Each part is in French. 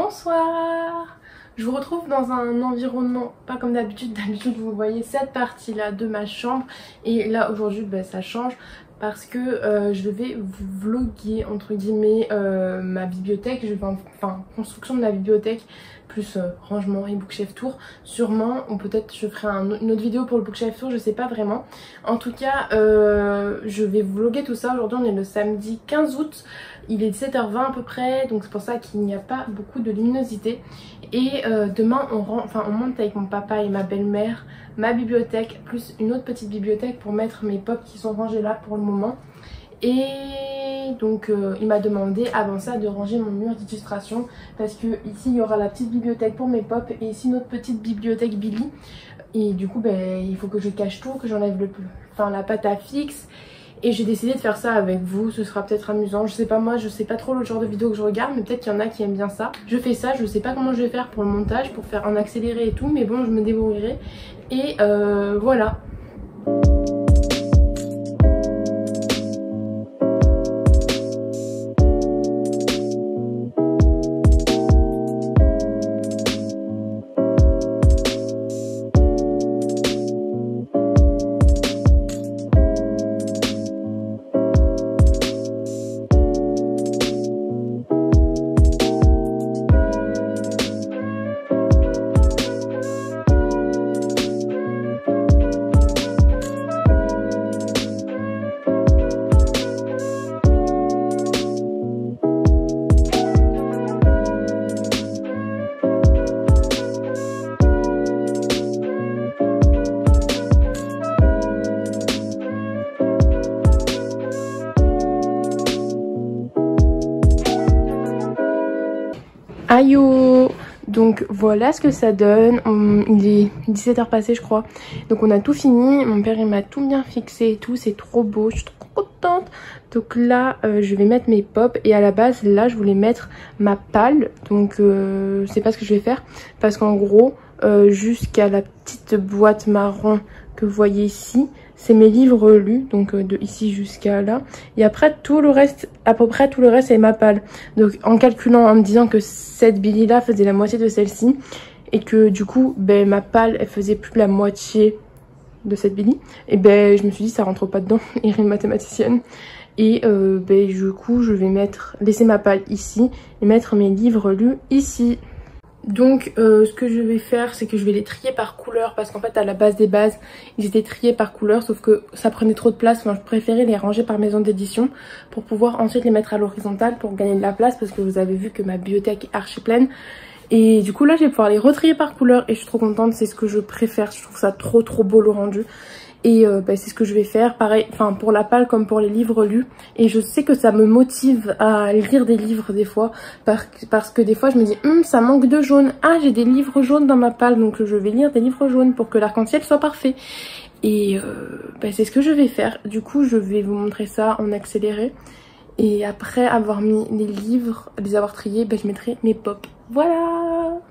Bonsoir. Je vous retrouve dans un environnement pas comme d'habitude. D'habitude vous voyez cette partie là de ma chambre et là aujourd'hui ça change parce que je vais vous vlogger entre guillemets ma bibliothèque. Je vais construction de la bibliothèque plus rangement et bookshelf tour sûrement, ou peut-être je ferai une autre vidéo pour le bookshelf tour, je sais pas vraiment. En tout cas je vais vous vlogger tout ça. Aujourd'hui on est le samedi 15 août, il est 17h20 à peu près, donc c'est pour ça qu'il n'y a pas beaucoup de luminosité. Et demain on monte avec mon papa et ma belle-mère ma bibliothèque plus une autre petite bibliothèque pour mettre mes pop qui sont rangés là pour le moment. Et donc il m'a demandé avant ça de ranger mon mur d'illustration parce que ici il y aura la petite bibliothèque pour mes pop et ici notre petite bibliothèque Billy. Et du coup il faut que je cache tout, que j'enlève la pâte à fixe. Et j'ai décidé de faire ça avec vous, ce sera peut-être amusant, je sais pas, moi je sais pas trop le genre de vidéo que je regarde, mais peut-être qu'il y en a qui aiment bien ça. Je fais ça, je sais pas comment je vais faire pour le montage, pour faire en accéléré et tout, mais bon je me débrouillerai. Et voilà. Aïe! Donc voilà ce que ça donne. Il est 17h passé je crois. Donc on a tout fini. Mon père il m'a tout bien fixé et tout. C'est trop beau. Je suis trop contente. Donc là je vais mettre mes pop. Et à la base là je voulais mettre ma palle. Donc c'est pas ce que je vais faire. Parce qu'en gros jusqu'à la petite boîte marron que vous voyez ici, c'est mes livres lus, donc de ici jusqu'à là. Et après tout le reste, à peu près tout le reste c'est ma palle. Donc en calculant, en me disant que cette Billy là faisait la moitié de celle-ci, et que du coup ma palle elle faisait plus de la moitié de cette Billy, et je me suis dit ça rentre pas dedans, et une mathématicienne. Et du coup je vais laisser ma palle ici et mettre mes livres lus ici. Donc ce que je vais faire c'est que je vais les trier par couleur parce qu'en fait à la base des bases ils étaient triés par couleur, sauf que ça prenait trop de place. Enfin je préférais les ranger par maison d'édition pour pouvoir ensuite les mettre à l'horizontale pour gagner de la place, parce que vous avez vu que ma bibliothèque est archi pleine. Et du coup là je vais pouvoir les retrier par couleur et je suis trop contente, c'est ce que je préfère, je trouve ça trop beau le rendu. Et c'est ce que je vais faire, pareil, pour la palle comme pour les livres lus. Et je sais que ça me motive à lire des livres des fois, parce que des fois je me dis ça manque de jaune, ah j'ai des livres jaunes dans ma palle, donc je vais lire des livres jaunes pour que l'arc-en-ciel soit parfait. Et c'est ce que je vais faire. Du coup je vais vous montrer ça en accéléré. Et après avoir mis les livres, les avoir triés, je mettrai mes pop. Voilà.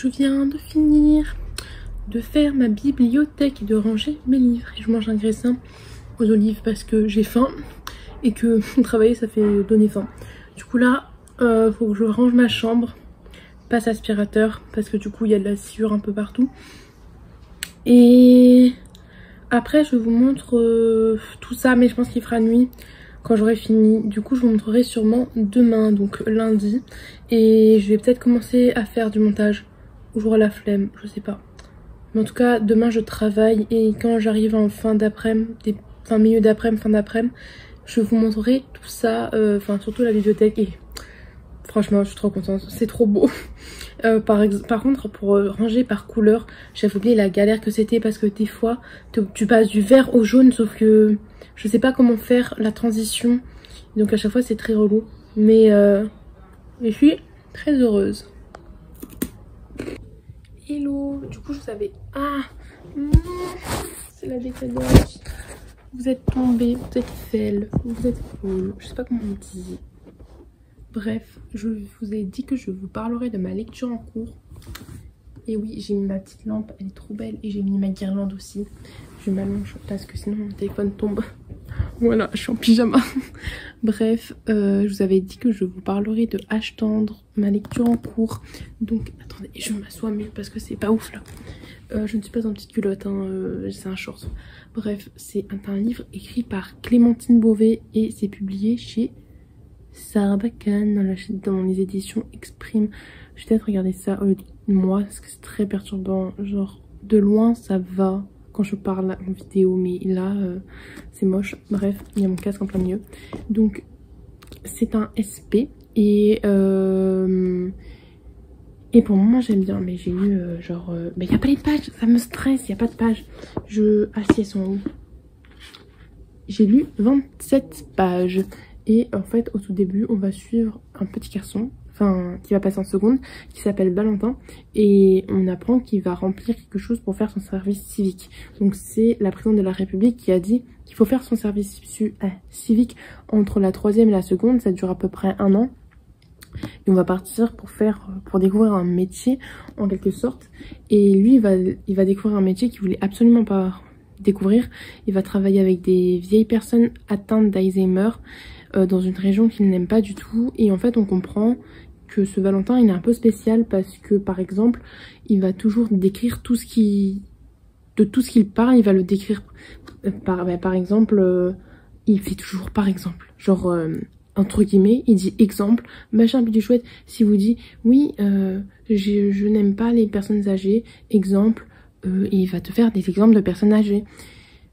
je viens de finir de faire ma bibliothèque et de ranger mes livres. Et je mange un graissin aux olives parce que j'ai faim et que travailler ça fait donner faim. Du coup là, faut que je range ma chambre, passe aspirateur parce que du coup il y a de la sciure un peu partout. Et après je vous montre tout ça, mais je pense qu'il fera nuit quand j'aurai fini. Du coup je vous montrerai sûrement demain, donc lundi. Et je vais peut-être commencer à faire du montage ou j'aurai la flemme, je sais pas. Mais en tout cas demain je travaille et quand j'arrive en fin d'après-midi, milieu d'après-midi, fin d'après-midi, je vous montrerai tout ça, enfin surtout la bibliothèque. Et franchement je suis trop contente, c'est trop beau. Par contre pour ranger par couleur, j'avais oublié la galère que c'était parce que des fois tu passes du vert au jaune, sauf que je sais pas comment faire la transition, donc à chaque fois c'est très relou, mais je suis très heureuse. Hello, du coup je savais, ah non, c'est la décadence, vous êtes tombés, vous êtes faible, vous êtes cool, je sais pas comment on dit. Bref, je vous ai dit que je vous parlerai de ma lecture en cours. Et oui, j'ai mis ma petite lampe, elle est trop belle. Et j'ai mis ma guirlande aussi. Je m'allonge parce que sinon mon téléphone tombe. Voilà, je suis en pyjama. Bref, je vous avais dit que je vous parlerai de Âge tendre, ma lecture en cours. Donc, attendez, je m'assois mieux parce que c'est pas ouf là. Je ne suis pas en petite culotte, hein, c'est un short. Bref, c'est un livre écrit par Clémentine Beauvais et c'est publié chez Sarbacane dans les éditions Exprime. Je vais peut-être regarder ça au lieu de moi parce que c'est très perturbant. Genre de loin ça va quand je parle en vidéo, mais là c'est moche. Bref, il y a mon casque en plein milieu. Donc c'est un SP et pour le moment j'aime bien, mais j'ai lu mais il n'y a pas les pages, ça me stresse, il n'y a pas de pages. Ah si, elles sont où? J'ai lu 27 pages. Et en fait au tout début on va suivre un petit garçon, enfin qui va passer en seconde, qui s'appelle Valentin. Et on apprend qu'il va remplir quelque chose pour faire son service civique. Donc c'est la présidente de la République qui a dit qu'il faut faire son service civique entre la 3e et la seconde. Ça dure à peu près 1 an. Et on va partir pour découvrir un métier en quelque sorte. Et lui il va découvrir un métier qu'il voulait absolument pas découvrir. Il va travailler avec des vieilles personnes atteintes d'Alzheimer dans une région qu'il n'aime pas du tout. Et en fait on comprend que ce Valentin il est un peu spécial parce que par exemple il va toujours décrire tout ce qu'il parle, il va le décrire par exemple, il fait toujours par exemple, genre entre guillemets il dit exemple, machin petit chouette. Si vous dit oui je n'aime pas les personnes âgées, exemple, et il va te faire des exemples de personnes âgées.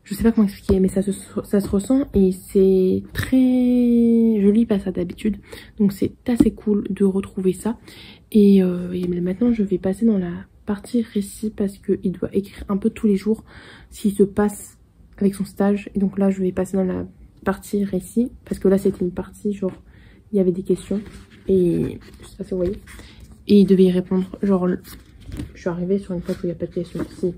Je sais pas comment expliquer, mais ça se ressent et c'est très... Je lis pas ça d'habitude, donc c'est assez cool de retrouver ça. Et maintenant je vais passer dans la partie récit parce qu'il doit écrire un peu tous les jours ce qui se passe avec son stage. Et donc là je vais passer dans la partie récit parce que là c'était une partie genre il y avait des questions et je sais pas si vous voyez. Et il devait y répondre, genre je suis arrivée sur une fois où il n'y a pas de question. Si.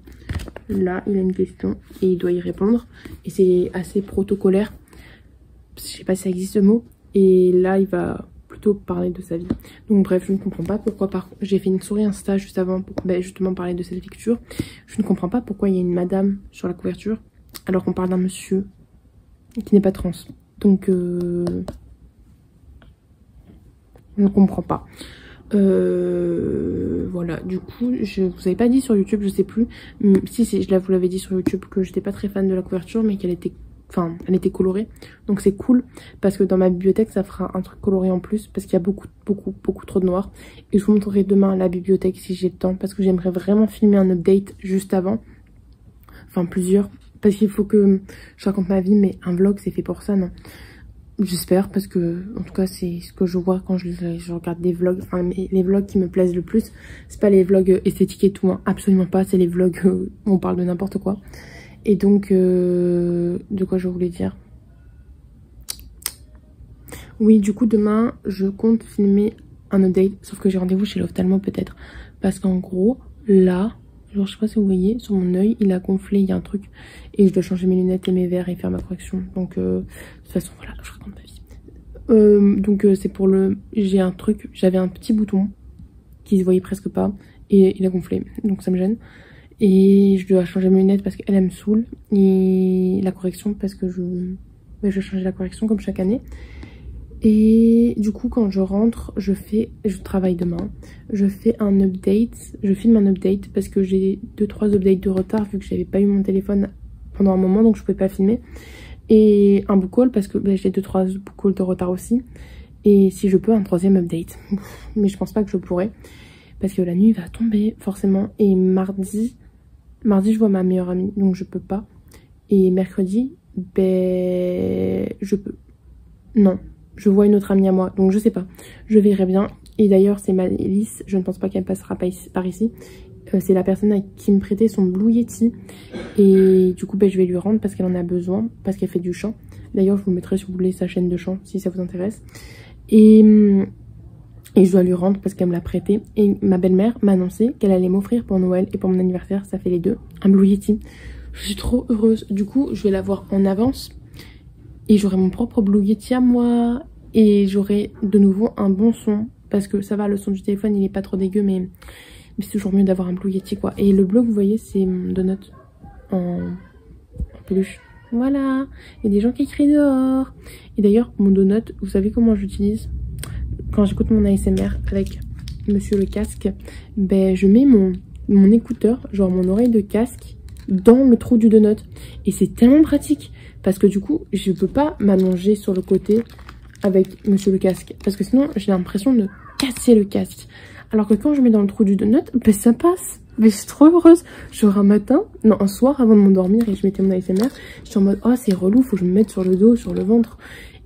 Là il a une question et il doit y répondre et c'est assez protocolaire, je sais pas si ça existe ce mot. Et là il va plutôt parler de sa vie. Donc bref, je ne comprends pas pourquoi j'ai fait une souris Insta juste avant pour justement parler de cette lecture. Je ne comprends pas pourquoi il y a une madame sur la couverture alors qu'on parle d'un monsieur qui n'est pas trans. Donc je ne comprends pas. Voilà, du coup je vous avais pas dit sur YouTube, je sais plus si je vous l'avais dit sur YouTube que j'étais pas très fan de la couverture, mais qu'elle était, enfin elle était colorée, donc c'est cool parce que dans ma bibliothèque ça fera un truc coloré en plus parce qu'il y a beaucoup trop de noir. Et je vous montrerai demain la bibliothèque si j'ai le temps parce que j'aimerais vraiment filmer un update juste avant, enfin plusieurs, parce qu'il faut que je raconte ma vie, mais un vlog c'est fait pour ça, non? J'espère, parce que en tout cas c'est ce que je vois quand je regarde des vlogs. Enfin les vlogs qui me plaisent le plus, c'est pas les vlogs esthétiques et tout, hein, absolument pas. C'est les vlogs où on parle de n'importe quoi. Et donc de quoi je voulais dire, oui, du coup demain je compte filmer un update, sauf que j'ai rendez-vous chez l'ophtalmo peut-être, parce qu'en gros là, genre je sais pas si vous voyez, sur mon œil il a gonflé, il y a un truc et je dois changer mes lunettes et mes verres et faire ma correction. Donc de toute façon voilà, je raconte ma vie. Donc c'est pour le... J'avais un petit bouton qui se voyait presque pas et il a gonflé, donc ça me gêne. Et je dois changer mes lunettes parce qu'elle me saoule, et la correction parce que je vais changer la correction comme chaque année. Et du coup quand je rentre, je travaille demain, je fais un update, je filme un update parce que j'ai 2-3 updates de retard vu que j'avais pas eu mon téléphone pendant un moment, donc je pouvais pas filmer. Et un book haul parce que j'ai 2-3 book hauls de retard aussi. Et si je peux, un 3e update. Mais je pense pas que je pourrais parce que la nuit va tomber forcément. Et mardi je vois ma meilleure amie, donc je peux pas. Et mercredi, je peux. Non, je vois une autre amie à moi, donc je sais pas. Je verrai bien. Et d'ailleurs, c'est Maëlys, je ne pense pas qu'elle passera par ici. C'est la personne qui me prêtait son Blue Yeti. Et du coup, je vais lui rendre parce qu'elle en a besoin, parce qu'elle fait du chant. D'ailleurs, je vous mettrai si vous voulez sa chaîne de chant, si ça vous intéresse. Et je dois lui rendre parce qu'elle me l'a prêté. Et ma belle-mère m'a annoncé qu'elle allait m'offrir pour Noël et pour mon anniversaire, ça fait les deux, un Blue Yeti. Je suis trop heureuse. Du coup, je vais l'avoir en avance. Et j'aurai mon propre Blue Yeti à moi. Et j'aurai de nouveau un bon son. Parce que ça va, le son du téléphone, il est pas trop dégueu, mais c'est toujours mieux d'avoir un Blue Yeti, quoi. Et le bleu que vous voyez, c'est mon donut en peluche. Voilà. Il y a des gens qui crient dehors. Et d'ailleurs, mon donut, vous savez comment j'utilise? Quand j'écoute mon ASMR avec Monsieur le Casque, je mets mon écouteur, genre mon oreille de casque, dans le trou du donut. Et c'est tellement pratique. Parce que du coup, je peux pas m'allonger sur le côté avec Monsieur le Casque. Parce que sinon, j'ai l'impression de casser le casque. Alors que quand je mets dans le trou du donut, ça passe. Mais je suis trop heureuse. Genre un soir avant de m'endormir et je mettais mon ASMR, j'étais en mode, oh c'est relou, faut que je me mette sur le dos, sur le ventre.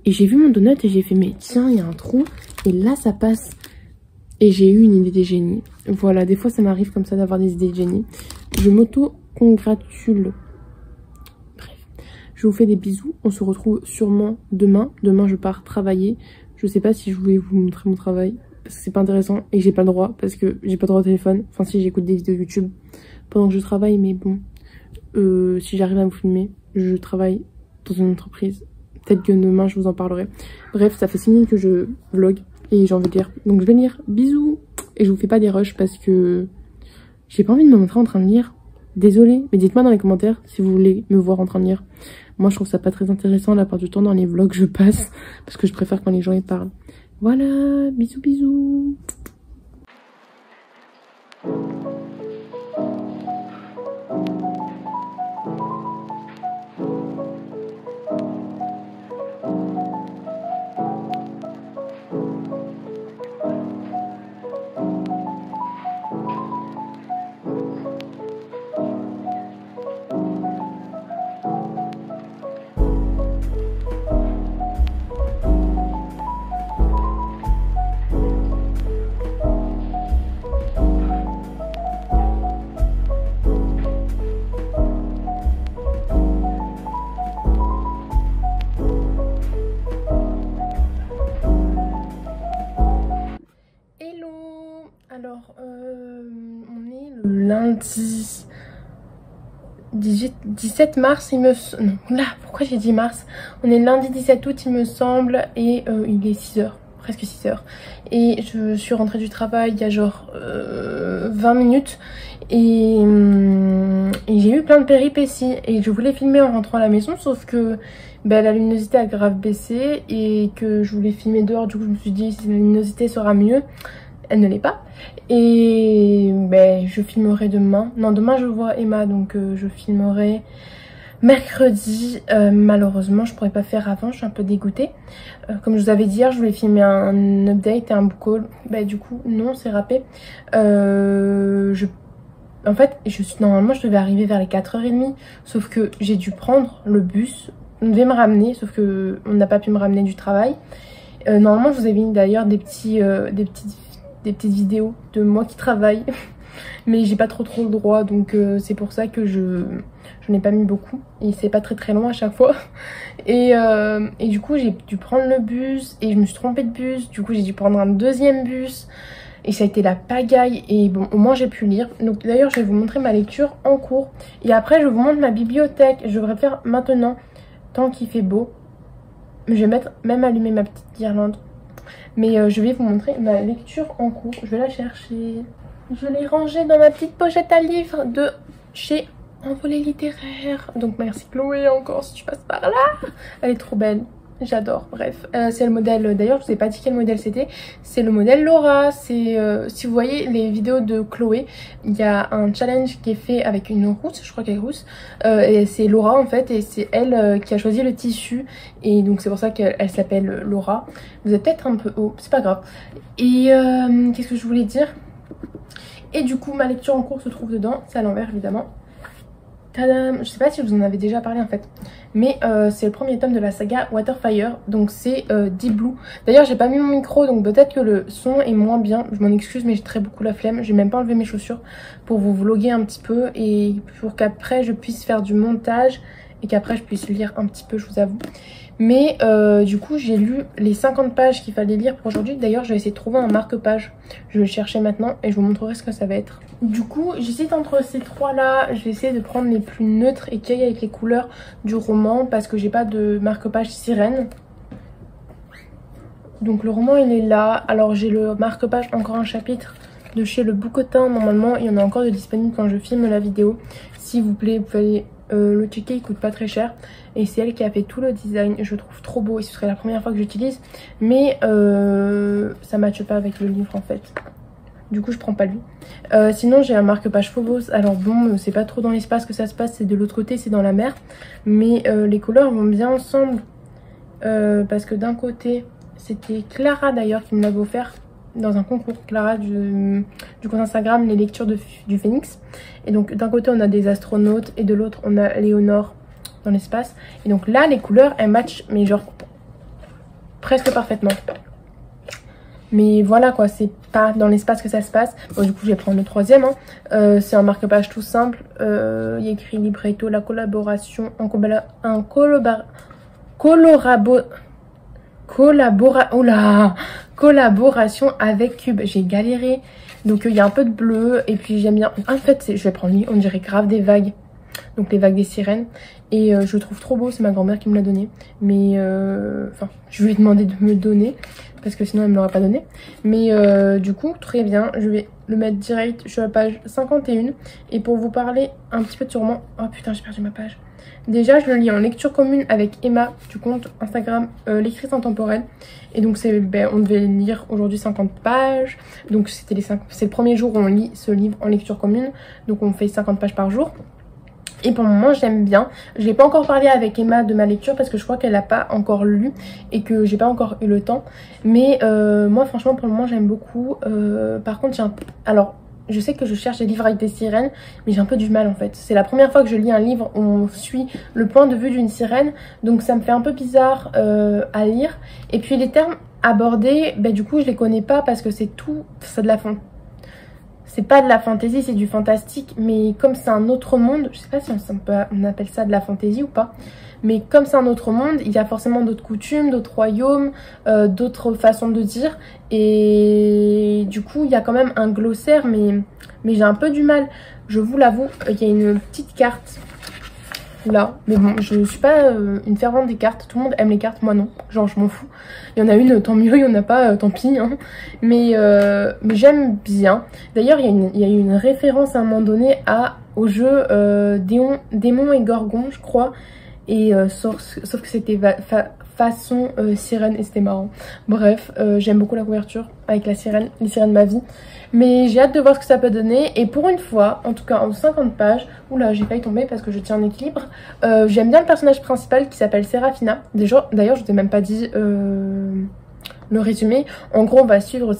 Et j'ai vu mon donut et j'ai fait, mais tiens, il y a un trou. Et là, ça passe. Et j'ai eu une idée de génie. Voilà, des fois ça m'arrive comme ça d'avoir des idées de génie. Je m'auto-congratule. Bref, je vous fais des bisous. On se retrouve sûrement demain. Demain, je pars travailler. Je sais pas si je voulais vous montrer mon travail. Parce que c'est pas intéressant et j'ai pas le droit. Parce que j'ai pas le droit au téléphone. Enfin, si j'écoute des vidéos YouTube pendant que je travaille. Mais bon, si j'arrive à vous filmer, je travaille dans une entreprise. Peut-être que demain, je vous en parlerai. Bref, ça fait 6 minutes que je vlog. Et j'ai envie de lire. Donc je vais lire. Bisous. Et je vous fais pas des rushs parce que j'ai pas envie de me montrer en train de lire. Désolée. Mais dites-moi dans les commentaires si vous voulez me voir en train de lire. Moi, je trouve ça pas très intéressant la part du temps dans les vlogs que je passe. Parce que je préfère quand les gens y parlent. Voilà. Bisous, bisous. Alors, on est le lundi 17 mars, il me semble. Non, là, pourquoi j'ai dit mars? On est le lundi 17 août, il me semble, et il est 6h, presque 6h. Et je suis rentrée du travail il y a genre 20 minutes, et j'ai eu plein de péripéties. Et je voulais filmer en rentrant à la maison, sauf que la luminosité a grave baissé, et que je voulais filmer dehors. Du coup, je me suis dit, si la luminosité sera mieux. Elle ne l'est pas. Et je filmerai demain. Non, demain je vois Emma, donc je filmerai mercredi. Malheureusement, je pourrais pas faire avant, je suis un peu dégoûtée. Comme je vous avais dit hier, je voulais filmer un update et un book haul. Du coup, non, c'est râpé. En fait, normalement, je devais arriver vers les 4h30. Sauf que j'ai dû prendre le bus. On devait me ramener, sauf que on n'a pas pu me ramener du travail. Normalement, je vous ai mis d'ailleurs des petites vidéos de moi qui travaille. Mais j'ai pas trop le droit, donc c'est pour ça que je n'ai pas mis beaucoup. Et c'est pas très loin à chaque fois. Et du coup j'ai dû prendre le bus et je me suis trompée de bus. Du coup j'ai dû prendre un deuxième bus. Et ça a été la pagaille. Et bon, au moins j'ai pu lire. Donc d'ailleurs je vais vous montrer ma lecture en cours. Et après je vous montre ma bibliothèque. Je devrais faire maintenant, tant qu'il fait beau. Je vais même allumer ma petite guirlande. Mais je vais vous montrer ma lecture en cours. Je vais la chercher. Je l'ai rangé dans ma petite pochette à livres de chez Envolée littéraire. Donc merci Chloé encore si tu passes par là. Elle est trop belle. J'adore, bref. C'est le modèle, d'ailleurs je vous ai pas dit quel modèle c'était. C'est le modèle Laura. C'est si vous voyez les vidéos de Chloé, il y a un challenge qui est fait avec une rousse, je crois qu'elle est rousse. Et c'est Laura en fait, et c'est elle qui a choisi le tissu. Et donc c'est pour ça qu'elle s'appelle Laura. Vous êtes peut-être un peu haut, c'est pas grave. Et qu'est-ce que je voulais dire? Et du coup ma lecture en cours se trouve dedans, c'est à l'envers évidemment. Tadam! Je sais pas si je vous en avais déjà parlé en fait, mais c'est le premier tome de la saga Waterfire, donc c'est Deep Blue. D'ailleurs j'ai pas mis mon micro, donc peut-être que le son est moins bien, je m'en excuse mais j'ai très beaucoup la flemme. J'ai même pas enlevé mes chaussures pour vous vlogger un petit peu et pour qu'après je puisse faire du montage et qu'après je puisse lire un petit peu, je vous avoue. Mais du coup j'ai lu les 50 pages qu'il fallait lire pour aujourd'hui. D'ailleurs je vais essayer de trouver un marque-page. Je vais le chercher maintenant et je vous montrerai ce que ça va être. Du coup j'hésite entre ces trois là. Je vais essayer de prendre les plus neutres et qui aillent avec les couleurs du roman, parce que j'ai pas de marque-page sirène. Donc le roman il est là. Alors j'ai le marque-page encore un chapitre de chez Le Bouquetin. Normalement il y en a encore de disponible quand je filme la vidéo. S'il vous plaît vous pouvez aller le checker, il coûte pas très cher. Et c'est elle qui a fait tout le design. Je le trouve trop beau et ce serait la première fois que j'utilise. Mais ça matche pas avec le livre en fait. Du coup je prends pas lui. Sinon j'ai un marque-page Phobos. Alors bon c'est pas trop dans l'espace que ça se passe, c'est de l'autre côté, c'est dans la mer. Mais les couleurs vont bien ensemble. Parce que d'un côté c'était Clara d'ailleurs qui me l'avait offert dans un concours, Clara du compte Instagram Les Lectures du Phénix. Et donc d'un côté on a des astronautes et de l'autre on a Léonore dans l'espace. Et donc là les couleurs elles matchent mais genre presque parfaitement. Mais voilà quoi, c'est pas dans l'espace que ça se passe. Bon, du coup je vais prendre le troisième hein. C'est un marque-page tout simple. Il y a écrit libretto, la collaboration collaboration avec Cube. J'ai galéré. Donc il y a un peu de bleu et puis j'aime bien. En fait je vais prendre lui, on dirait grave des vagues. Donc les vagues des sirènes. Et je le trouve trop beau, c'est ma grand-mère qui me l'a donné. Mais enfin je lui ai demandé de me le donner parce que sinon elle me l'aurait pas donné. Mais du coup très bien, je vais le mettre direct. Je suis à la page 51. Et pour vous parler un petit peu de ce roman. Oh putain j'ai perdu ma page. Déjà je le lis en lecture commune avec Emma du compte Instagram Lectrice Intemporelle. Et donc on devait lire aujourd'hui 50 pages. Donc c'est le premier jour où on lit ce livre en lecture commune. Donc on fait 50 pages par jour. Et pour le moment j'aime bien. Je n'ai pas encore parlé avec Emma de ma lecture parce que je crois qu'elle n'a pas encore lu et que j'ai pas encore eu le temps. Mais moi franchement pour le moment j'aime beaucoup. Par contre alors je sais que je cherche des livres avec des sirènes, mais j'ai un peu du mal en fait. C'est la première fois que je lis un livre où on suit le point de vue d'une sirène. Donc ça me fait un peu bizarre à lire. Et puis les termes abordés, du coup je les connais pas parce que c'est de la fantaisie. C'est pas de la fantaisie, c'est du fantastique. Mais comme c'est un autre monde, je sais pas si on appelle ça de la fantaisie ou pas. Mais comme c'est un autre monde, il y a forcément d'autres coutumes, d'autres royaumes, d'autres façons de dire. Et du coup, il y a quand même un glossaire, mais j'ai un peu du mal. Je vous l'avoue, il y a une petite carte là. Mais bon, je suis pas une fervente des cartes. Tout le monde aime les cartes, moi non. Genre, je m'en fous. Il y en a une, tant mieux. Il y en a pas, tant pis. Hein. Mais j'aime bien. D'ailleurs, il y a eu une référence à un moment donné au jeu Démon et Gorgon, je crois. Et sauf que c'était façon sirène et c'était marrant. Bref, j'aime beaucoup la couverture avec la sirène, les sirènes de ma vie. Mais j'ai hâte de voir ce que ça peut donner. Et pour une fois, en tout cas en 50 pages, oula j'ai failli tomber parce que je tiens en équilibre. J'aime bien le personnage principal qui s'appelle Serafina. D'ailleurs je vous ai même pas dit le résumé. En gros on va suivre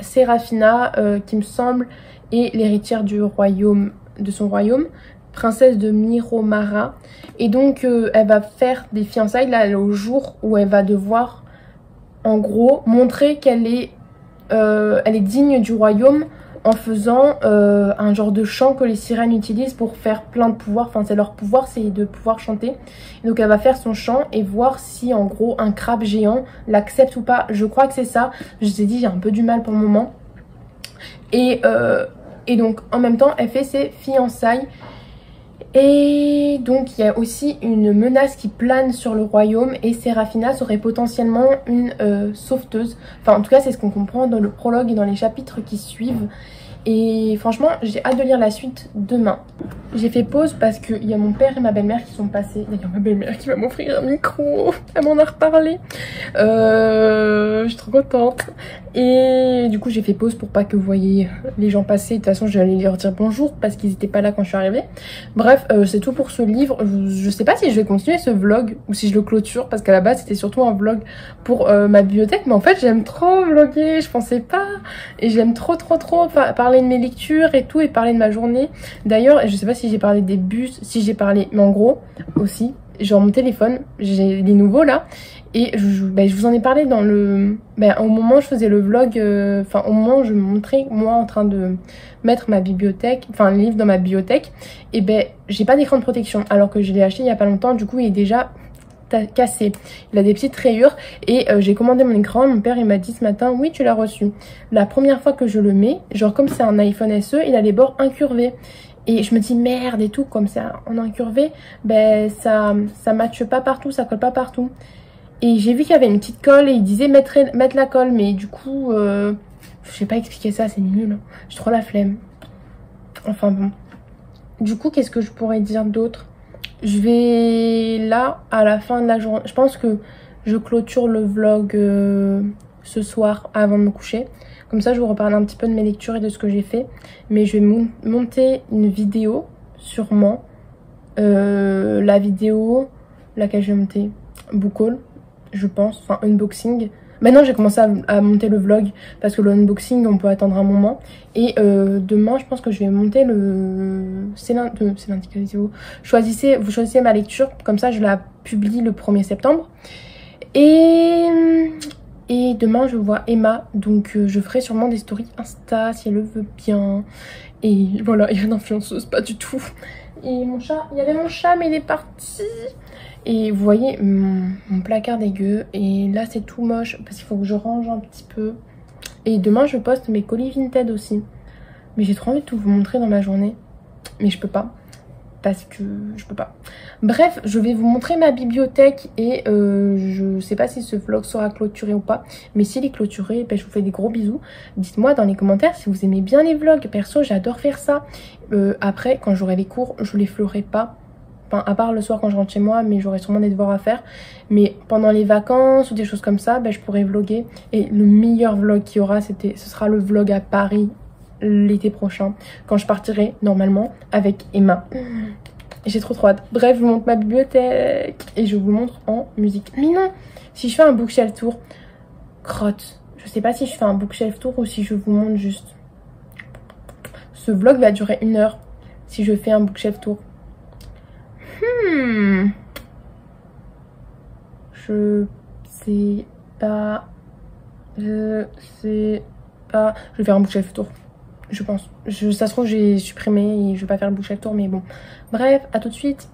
Serafina qui me semble est l'héritière de son royaume. Princesse de Miromara. Et donc elle va faire des fiançailles. Là elle est au jour où elle va devoir en gros montrer qu'elle est digne du royaume en faisant un genre de chant que les sirènes utilisent pour faire plein de pouvoirs. Enfin c'est leur pouvoir, c'est de pouvoir chanter. Et donc elle va faire son chant et voir si en gros un crabe géant l'accepte ou pas. Je crois que c'est ça. Je vous ai dit j'ai un peu du mal pour le moment. Et donc en même temps elle fait ses fiançailles. Et donc il y a aussi une menace qui plane sur le royaume et Serafina serait potentiellement une sauveteuse. Enfin en tout cas c'est ce qu'on comprend dans le prologue et dans les chapitres qui suivent. Et franchement j'ai hâte de lire la suite demain. J'ai fait pause parce qu'il y a mon père et ma belle-mère qui sont passés. D'ailleurs ma belle-mère qui va m'offrir un micro, elle m'en a reparlé. Je suis trop contente. Et du coup j'ai fait pause pour pas que vous voyez les gens passer. De toute façon j'allais leur dire bonjour parce qu'ils étaient pas là quand je suis arrivée. Bref, c'est tout pour ce livre. Je sais pas si je vais continuer ce vlog ou si je le clôture parce qu'à la base c'était surtout un vlog pour ma bibliothèque. Mais en fait j'aime trop vlogger, je pensais pas. Et j'aime trop parler de mes lectures et tout et parler de ma journée. D'ailleurs je sais pas si j'ai parlé des bus, si j'ai parlé, mais en gros aussi genre mon téléphone, j'ai les nouveaux là. Et je vous en ai parlé dans le... au moment où je faisais le vlog, enfin au moment où je me montrais moi en train de mettre ma bibliothèque, enfin le livre dans ma bibliothèque, et j'ai pas d'écran de protection alors que je l'ai acheté il y a pas longtemps, du coup il est déjà cassé. Il a des petites rayures et j'ai commandé mon écran, mon père il m'a dit ce matin, oui tu l'as reçu. La première fois que je le mets, genre comme c'est un iPhone SE, il a les bords incurvés. Et je me dis merde et tout, comme ça en incurvé, ça matche pas partout, ça colle pas partout. Et j'ai vu qu'il y avait une petite colle et il disait mettre la colle. Mais du coup, je sais pas expliquer ça, c'est nul. J'ai trop la flemme. Enfin bon. Du coup, qu'est-ce que je pourrais dire d'autre? Je vais là, à la fin de la journée. Je pense que je clôture le vlog ce soir avant de me coucher. Comme ça, je vous reparle un petit peu de mes lectures et de ce que j'ai fait. Mais je vais monter une vidéo, sûrement. La vidéo, laquelle je vais monter, book haul. Je pense, enfin unboxing. Maintenant j'ai commencé à monter le vlog parce que le unboxing on peut attendre un moment. Et demain je pense que je vais monter le... c'est lundi quelle vidéo. Vous choisissez ma lecture, comme ça je la publie le 1er septembre. Et demain je vois Emma, donc je ferai sûrement des stories Insta si elle le veut bien. Et voilà, il y a une influenceuse, pas du tout. Et mon chat, il y avait mon chat mais il est parti. Et vous voyez mon placard dégueu. Et là c'est tout moche parce qu'il faut que je range un petit peu. Et demain je poste mes colis Vinted aussi. Mais j'ai trop envie de tout vous montrer dans ma journée. Mais je peux pas. Parce que je peux pas. Bref, je vais vous montrer ma bibliothèque. Et je sais pas si ce vlog sera clôturé ou pas. Mais s'il est clôturé, je vous fais des gros bisous. Dites-moi dans les commentaires si vous aimez bien les vlogs. Perso j'adore faire ça. Après quand j'aurai les cours je les ferai pas. Enfin, à part le soir quand je rentre chez moi, mais j'aurai sûrement des devoirs à faire. Mais pendant les vacances ou des choses comme ça, je pourrais vlogger. Et le meilleur vlog qu'il y aura, ce sera le vlog à Paris l'été prochain. Quand je partirai normalement avec Emma. J'ai trop hâte. Bref, je vous montre ma bibliothèque. Et je vous montre en musique. Mais non, si je fais un bookshelf tour, crotte. Je sais pas si je fais un bookshelf tour ou si je vous montre juste. Ce vlog va durer 1 heure si je fais un bookshelf tour. Je sais pas. Je sais pas. Je vais faire un bookshelf tour. Je pense. Ça se trouve j'ai supprimé et je vais pas faire le bookshelf tour mais bon. Bref, à tout de suite.